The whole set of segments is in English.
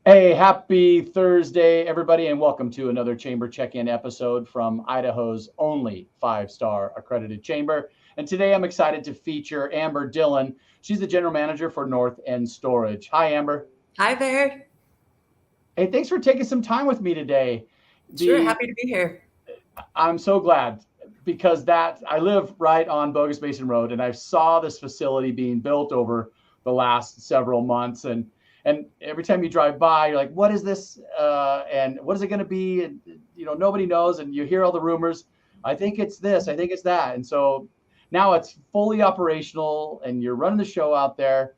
Hey, happy Thursday, everybody, and welcome to another Chamber Check-In episode from Idaho's only five-star accredited chamber. And today I'm excited to feature Amber Dillon. She's the general manager for North End Storage. Hi, Amber. Hi there. Hey, thanks for taking some time with me today. Sure, The happy to be here. I'm so glad because that I live right on Bogus Basin Road, and I saw this facility being built over the last several months, and every time you drive by, you're like, "What is this? And what is it going to be?" And nobody knows, and you hear all the rumors. I think it's this. I think it's that, and so now it's fully operational, and you're running the show out there.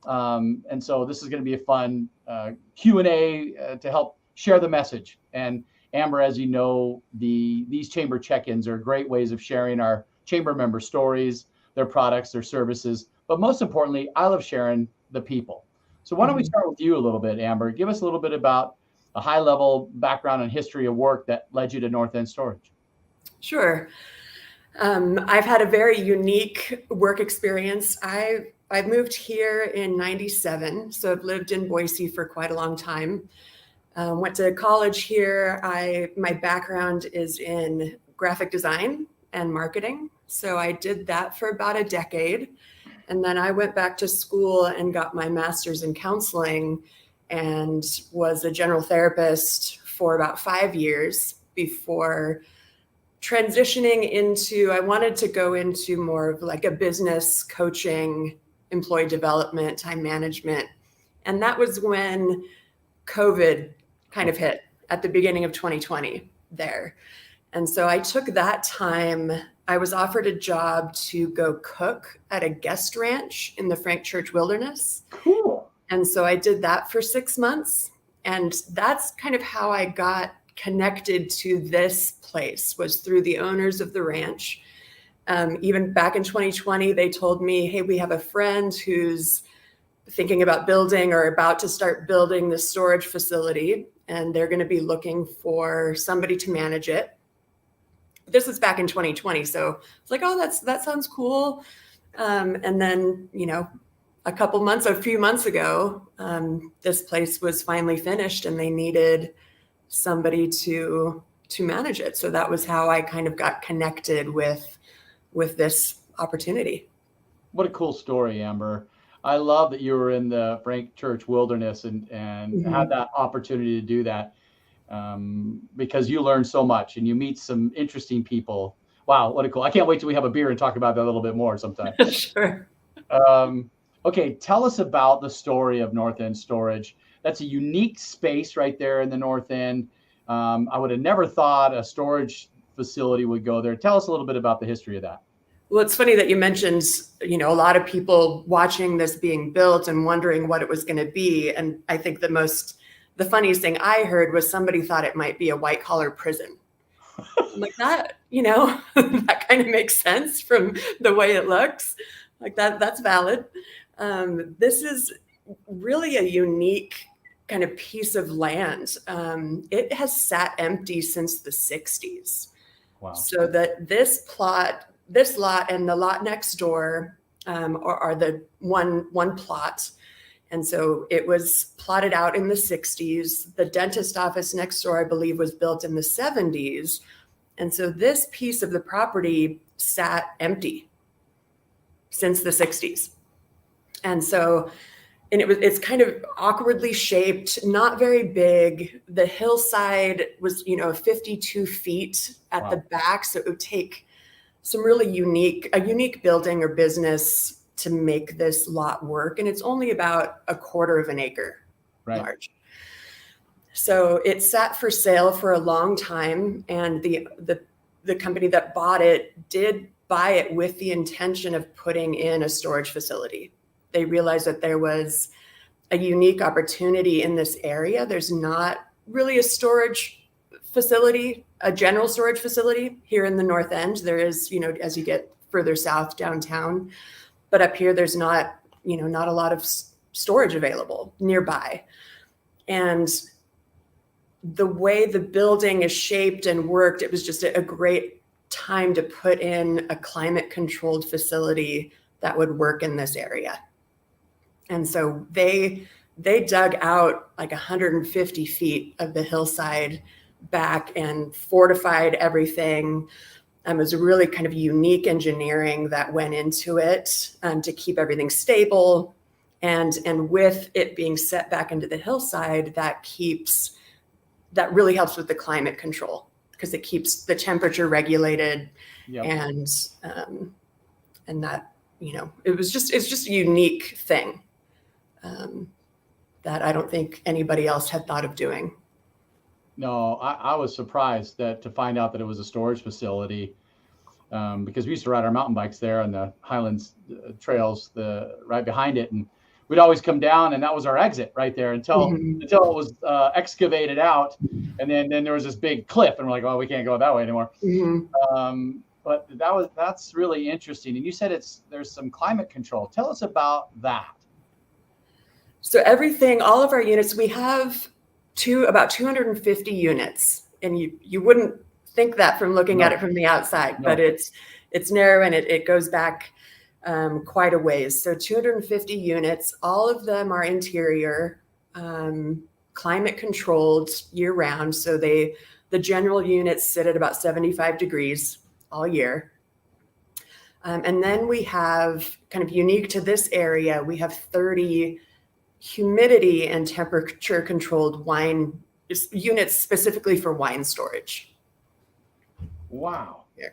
And so this is going to be a fun Q&A to help share the message. And Amber, as you know, these chamber check-ins are great ways of sharing our chamber member stories, their products, their services. But most importantly, I love sharing the people. So why don't we start with you a little bit, Amber? Give us a little bit about a high-level background and history of work that led you to North End Storage. Sure. I've had a very unique work experience. I've moved here in 97, so I've lived in Boise for quite a long time. Went to college here. My background is in graphic design and marketing. So I did that for about a decade. And then I went back to school and got my master's in counseling and was a general therapist for about 5 years before transitioning into, I wanted to go into more of like a business coaching, employee development, time management. And that was when COVID kind of hit at the beginning of 2020 there. And so I took that time. I was offered a job to go cook at a guest ranch in the Frank Church Wilderness. Cool. And so I did that for 6 months. And that's kind of how I got connected to this place, was through the owners of the ranch. Even back in 2020, they told me, hey, we have a friend who's thinking about building or about to start building this storage facility, and they're going to be looking for somebody to manage it. This was back in 2020. So it's like, oh, that sounds cool. And then, a few months ago, this place was finally finished and they needed somebody to manage it. So that was how I kind of got connected with this opportunity. What a cool story, Amber. I love that you were in the Frank Church Wilderness and had that opportunity to do that, because you learn so much and you meet some interesting people. Wow, what a cool. I can't wait till we have a beer and talk about that a little bit more sometime. Sure. Okay, tell us about the story of North End Storage. That's a unique space right there in the North End. I would have never thought a storage facility would go there. Tell us a little bit about the history of that. Well, it's funny that you mentioned, a lot of people watching this being built and wondering what it was going to be. And I think the funniest thing I heard was somebody thought it might be a white collar prison. I'm like, that, that kind of makes sense from the way it looks. Like that's valid. This is really a unique kind of piece of land. It has sat empty since the 60s. Wow. So that this lot and the lot next door are the one plot. And so it was plotted out in the 60s. The dentist office next door, I believe, was built in the 70s. And so this piece of the property sat empty since the 60s. And it's kind of awkwardly shaped, not very big. The hillside was, 52 feet at the back. So it would take some really unique building or business to make this lot work. And it's only about a quarter of an acre large. So it sat for sale for a long time. And the company that bought it did buy it with the intention of putting in a storage facility. They realized that there was a unique opportunity in this area. There's not really a storage facility, a general storage facility here in the North End. There is, as you get further south downtown, but up here there's not a lot of storage available nearby. And the way the building is shaped and worked, it was just a great time to put in a climate controlled facility that would work in this area. And so they they dug out like 150 feet of the hillside back and fortified everything. It was a really kind of unique engineering that went into it to keep everything stable. And with it being set back into the hillside, that really helps with the climate control, because it keeps the temperature regulated. Yep. And that, it's just a unique thing that I don't think anybody else had thought of doing. No, I was surprised to find out that it was a storage facility, because we used to ride our mountain bikes there on the Highlands trails, right behind it, and we'd always come down, and that was our exit right there until it was excavated out, and then there was this big cliff, and we're like, well, we can't go that way anymore. But that's really interesting. And you said there's some climate control. Tell us about that. So all of our units, we have about 250 units, and you wouldn't think that from looking at it from the outside, but it's narrow, and it goes back quite a ways. So 250 units, all of them are interior, climate controlled year round. So the general units sit at about 75 degrees all year. And then we have, kind of unique to this area, we have 30 humidity and temperature controlled wine units specifically for wine storage. Wow. Yeah.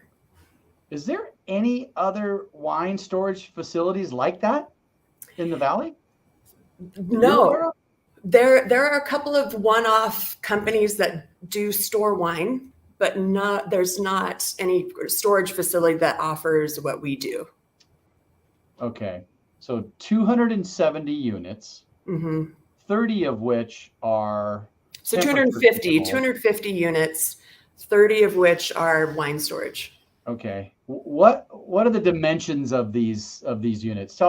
Is there any other wine storage facilities like that in the valley? No. There are a couple of one-off companies that do store wine, but there's not any storage facility that offers what we do. Okay. So 270 units, 30 of which are... So 250 units, 30 of which are wine storage. Okay. What are the dimensions of these units?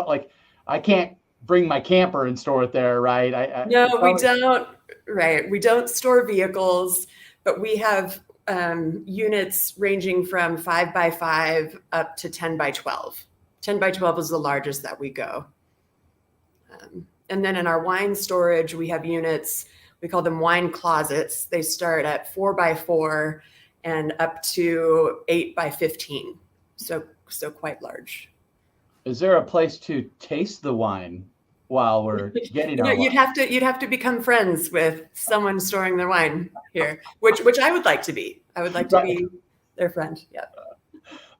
I can't bring my camper and store it there, right? No, we don't. Right. We don't store vehicles, but we have units ranging from 5x5 up to 10x12. 10x12 is the largest that we go. And then in our wine storage, we have units, we call them wine closets. They start at 4x4 and up to 8x15. So quite large. Is there a place to taste the wine while we're getting our wine? You'd have to become friends with someone storing their wine here, which I would like to be. I would like to be their friend. Yeah.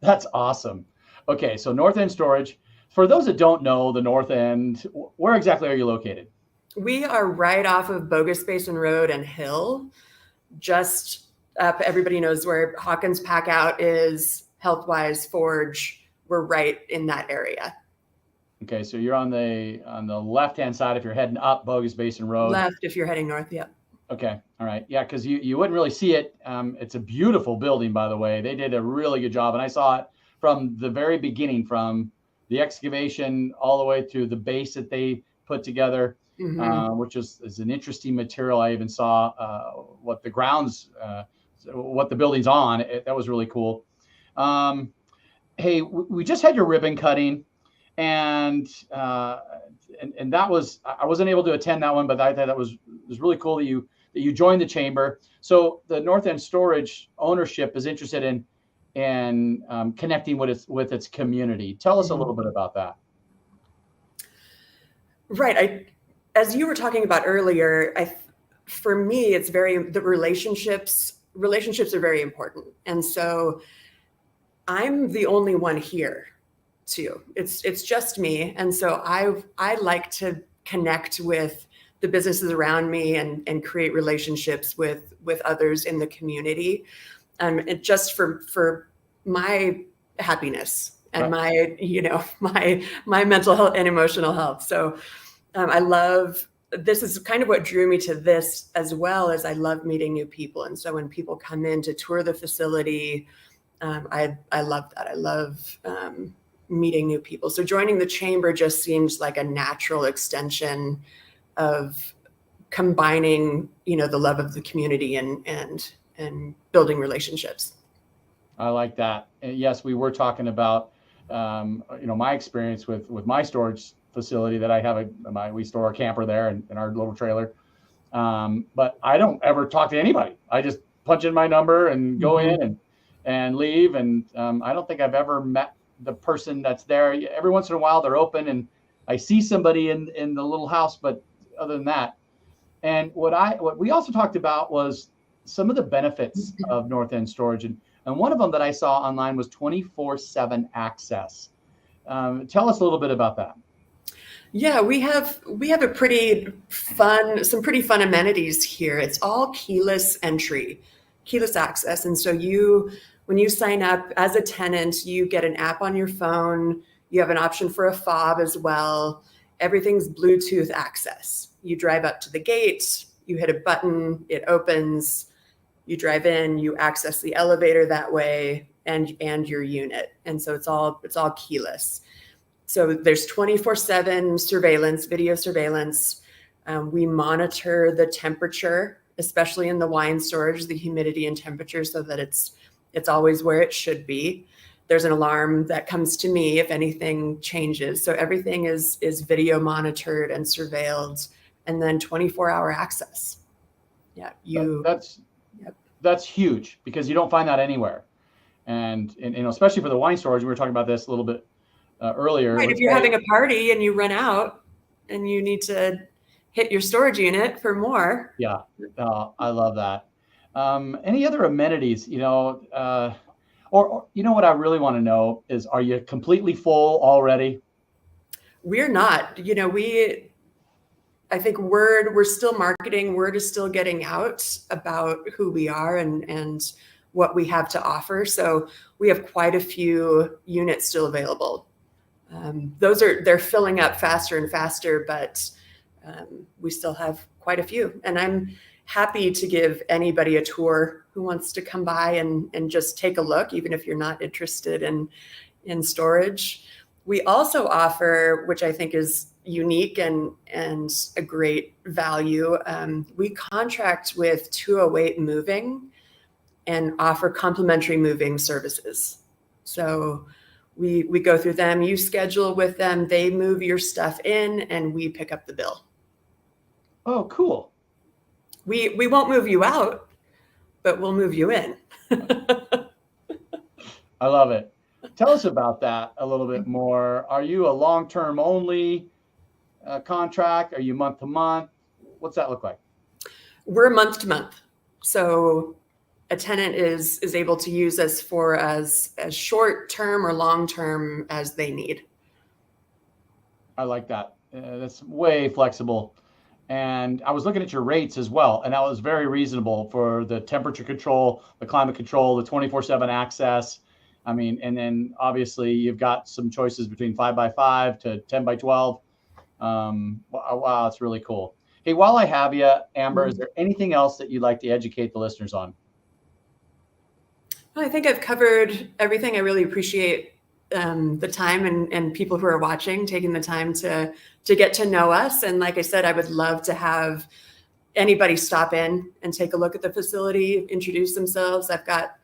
That's awesome. Okay, so North End Storage. For those that don't know the North End, where exactly are you located? We are right off of Bogus Basin Road and Hill, just up. Everybody knows where Hawkins Packout is, Healthwise, Forge. We're right in that area. Okay, so you're on the left-hand side if you're heading up Bogus Basin Road. Left if you're heading north, yeah. Okay, all right. Yeah, because you wouldn't really see it. It's a beautiful building, by the way. They did a really good job, and I saw it from the very beginning, from the excavation all the way to the base that they put together, which is an interesting material. I even saw what the grounds, what the building's on. That was really cool. Hey, we just had your ribbon cutting, and that was, I wasn't able to attend that one, but I thought that was really cool that you joined the chamber. So the North End Storage ownership is interested in connecting with its community. Tell us a little bit about that. Right. As you were talking about earlier, for me, it's the relationships are very important. And so I'm the only one here too. It's just me. And so I like to connect with the businesses around me and create relationships with others in the community. And just for my happiness and my mental health and emotional health. So this is kind of what drew me to this, as well as I love meeting new people. And so when people come in to tour the facility, I love that. I love meeting new people. So joining the chamber just seems like a natural extension of combining, the love of the community and building relationships. I like that. And yes, we were talking about, my experience with my storage facility that I have we store a camper there in our little trailer. But I don't ever talk to anybody. I just punch in my number and go in and leave. And I don't think I've ever met the person that's there. Every once in a while they're open and I see somebody in the little house, but other than that. And what we also talked about was some of the benefits of North End Storage. And one of them that I saw online was 24/7 access. Tell us a little bit about that. Yeah, we have some pretty fun amenities here. It's all keyless entry, keyless access. And so when you sign up as a tenant, you get an app on your phone. You have an option for a fob as well. Everything's Bluetooth access. You drive up to the gate, you hit a button, it opens, you drive in, you access the elevator that way and your unit. And so it's all keyless. So there's 24/7 surveillance, video surveillance. We monitor the temperature, especially in the wine storage, the humidity and temperature, so that it's always where it should be. There's an alarm that comes to me if anything changes. So everything is video monitored and surveilled, and then 24-hour access. Yeah, that's huge because you don't find that anywhere. And especially for the wine storage, we were talking about this a little bit earlier. Right, if you're having a party and you run out and you need to hit your storage unit for more. Yeah, I love that. Any other amenities, or what I really want to know is, are you completely full already? We're not. I think we're still marketing. Word is still getting out about who we are and what we have to offer. So we have quite a few units still available. They're filling up faster and faster, but we still have quite a few. And I'm happy to give anybody a tour who wants to come by and just take a look, even if you're not interested in storage. We also offer, which I think is unique and a great value, we contract with 208 Moving and offer complimentary moving services. So we go through them, you schedule with them, they move your stuff in, and we pick up the bill. Oh, cool. We won't move you out, but we'll move you in. I love it. Tell us about that a little bit more. Are you a long-term only contract? Are you month to month? What's that look like? We're month to month. So a tenant is able to use us for as short term or long term as they need. I like that. That's way flexible. And I was looking at your rates as well, and that was very reasonable for the temperature control, the climate control, the 24/7 access. I mean, and then obviously you've got some choices between 5x5 to 10x12. Wow, it's really cool. Hey, while I have you, Amber, is there anything else that you'd like to educate the listeners on? I think I've covered everything. I really appreciate the time and people who are watching, taking the time to get to know us. And like I said, I would love to have anybody stop in and take a look at the facility, introduce themselves. I've got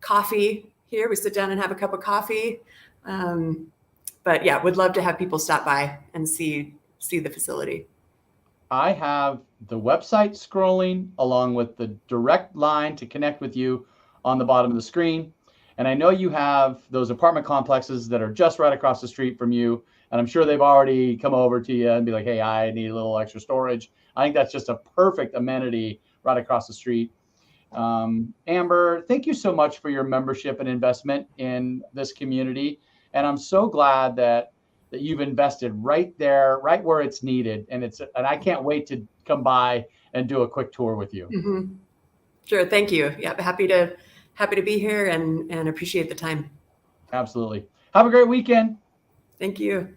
coffee here. We sit down and have a cup of coffee. But yeah, would love to have people stop by and see the facility. I have the website scrolling along with the direct line to connect with you on the bottom of the screen. And I know you have those apartment complexes that are just right across the street from you. And I'm sure they've already come over to you and be like, hey, I need a little extra storage. I think that's just a perfect amenity right across the street. Amber, thank you so much for your membership and investment in this community. And I'm so glad that you've invested right there, right where it's needed. And I can't wait to come by and do a quick tour with you. Mm-hmm. Sure. Thank you. Yeah. Happy to be here and appreciate the time. Absolutely. Have a great weekend. Thank you.